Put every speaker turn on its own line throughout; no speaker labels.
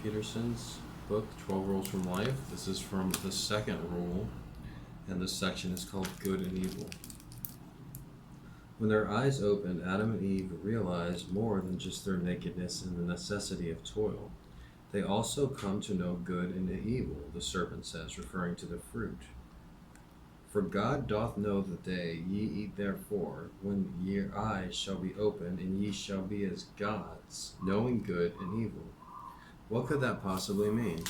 Peterson's book, 12 Rules from Life. This is from the second rule, and this section is called Good and Evil. When their eyes opened, Adam and Eve realized more than just their nakedness and the necessity of toil. They also come to know good and evil, the serpent says, referring to the fruit. For God doth know the day ye eat therefore, when your eyes shall be opened, and ye shall be as gods, knowing good and evil. What could that possibly mean?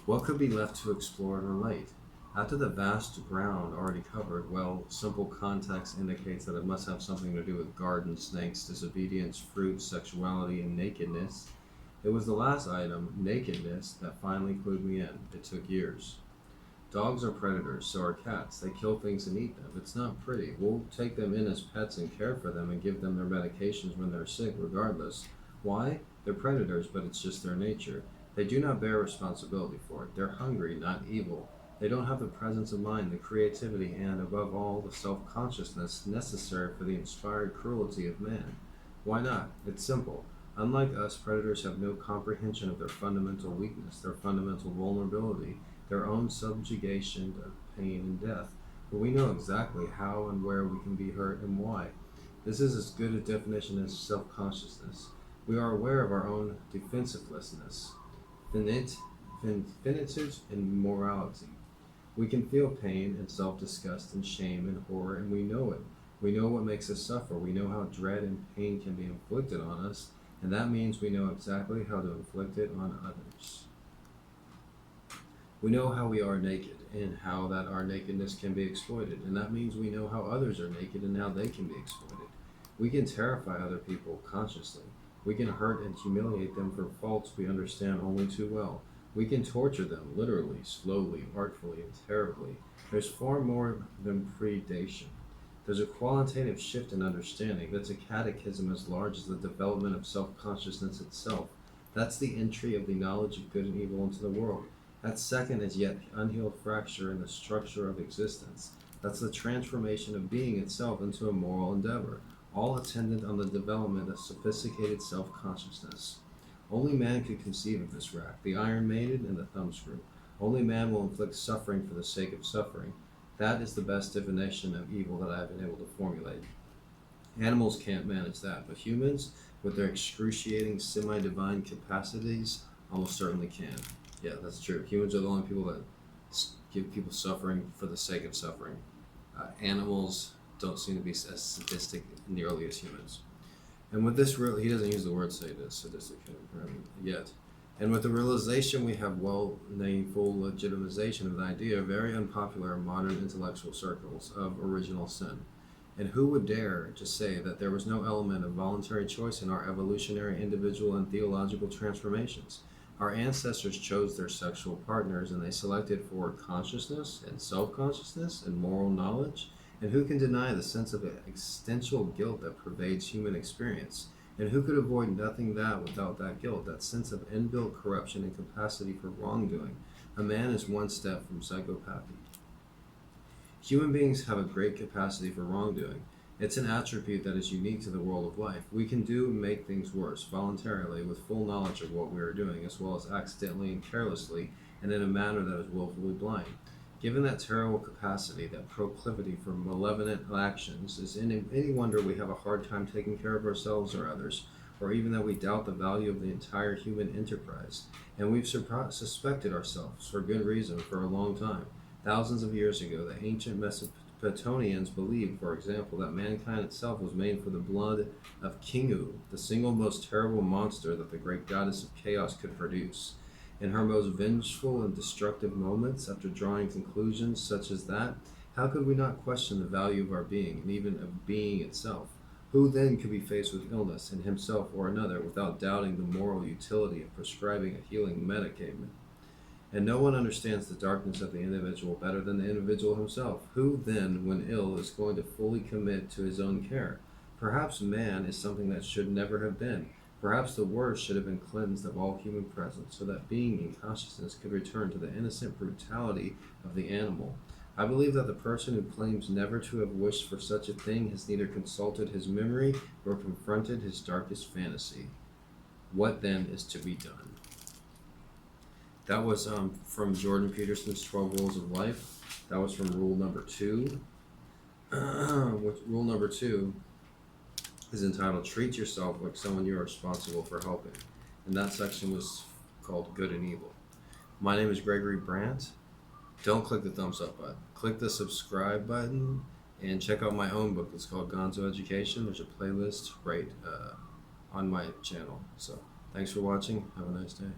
What could be left to explore and relate? After the vast ground already covered, well, simple context indicates that it must have something to do with gardens, snakes, disobedience, fruit, sexuality, and nakedness. It was the last item, nakedness, that finally clued me in. It took years. Dogs are predators, so are cats. They kill things and eat them. It's not pretty. We'll take them in as pets and care for them and give them their medications when they're sick, regardless. Why? They're predators, but it's just their nature. They do not bear responsibility for it. They're hungry, not evil. They don't have the presence of mind, the creativity, and, above all, the self-consciousness necessary for the inspired cruelty of man. Why not? It's simple. Unlike us, predators have no comprehension of their fundamental weakness, their fundamental vulnerability, their own subjugation of pain and death. But we know exactly how and where we can be hurt and why. This is as good a definition as self-consciousness. We are aware of our own defensivelessness, finitude, and morality. We can feel pain and self-disgust and shame and horror, and we know it. We know what makes us suffer. We know how dread and pain can be inflicted on us, and that means we know exactly how to inflict it on others. We know how we are naked, and how that our nakedness can be exploited, and that means we know how others are naked and how they can be exploited. We can terrify other people consciously. We can hurt and humiliate them for faults we understand only too well. We can torture them, literally, slowly, artfully, and terribly. There's far more than predation. There's a qualitative shift in understanding. That's a catechism as large as the development of self-consciousness itself. That's the entry of the knowledge of good and evil into the world. That second as yet unhealed fracture in the structure of existence. That's the transformation of being itself into a moral endeavor, all attendant on the development of sophisticated self-consciousness. Only man could conceive of this rack, the Iron Maiden and the thumbscrew. Only man will inflict suffering for the sake of suffering. That is the best definition of evil that I have been able to formulate. Animals can't manage that, but humans, with their excruciating semi-divine capacities, almost certainly can. Yeah, that's true. Humans are the only people that give people suffering for the sake of suffering. Animals don't seem to be as sadistic nearly as humans. And with this, he doesn't use the word sadistic yet. And with the realization we have well-named full legitimization of the idea, very unpopular in modern intellectual circles, of original sin. And who would dare to say that there was no element of voluntary choice in our evolutionary, individual, and theological transformations? Our ancestors chose their sexual partners, and they selected for consciousness and self-consciousness and moral knowledge. And who can deny the sense of existential guilt that pervades human experience? And who could avoid nothing that without that guilt, that sense of inbuilt corruption and capacity for wrongdoing? A man is one step from psychopathy. Human beings have a great capacity for wrongdoing. It's an attribute that is unique to the world of life. We can do and make things worse, voluntarily, with full knowledge of what we are doing, as well as accidentally and carelessly, and in a manner that is willfully blind. Given that terrible capacity, that proclivity for malevolent actions, is any wonder we have a hard time taking care of ourselves or others, or even that we doubt the value of the entire human enterprise. And we've suspected ourselves, for good reason, for a long time. Thousands of years ago, the ancient Mesopotamians believed, for example, that mankind itself was made for the blood of Kingu, the single most terrible monster that the great goddess of chaos could produce. In her most vengeful and destructive moments, after drawing conclusions such as that, how could we not question the value of our being, and even of being itself? Who then could be faced with illness, in himself or another, without doubting the moral utility of prescribing a healing medicament? And no one understands the darkness of the individual better than the individual himself. Who then, when ill, is going to fully commit to his own care? Perhaps man is something that should never have been. Perhaps the worst should have been cleansed of all human presence, so that being in consciousness could return to the innocent brutality of the animal. I believe that the person who claims never to have wished for such a thing has neither consulted his memory nor confronted his darkest fantasy. What then is to be done? That was from Jordan Peterson's 12 Rules of Life. That was from rule number 2. Rule number 2 is entitled Treat Yourself Like Someone You Are Responsible for Helping. And that section was called Good and Evil. My name is Gregory Brandt. Don't click the thumbs up button. Click the subscribe button and check out my own book. It's called Gonzo Education. There's a playlist right on my channel. So thanks for watching. Have a nice day.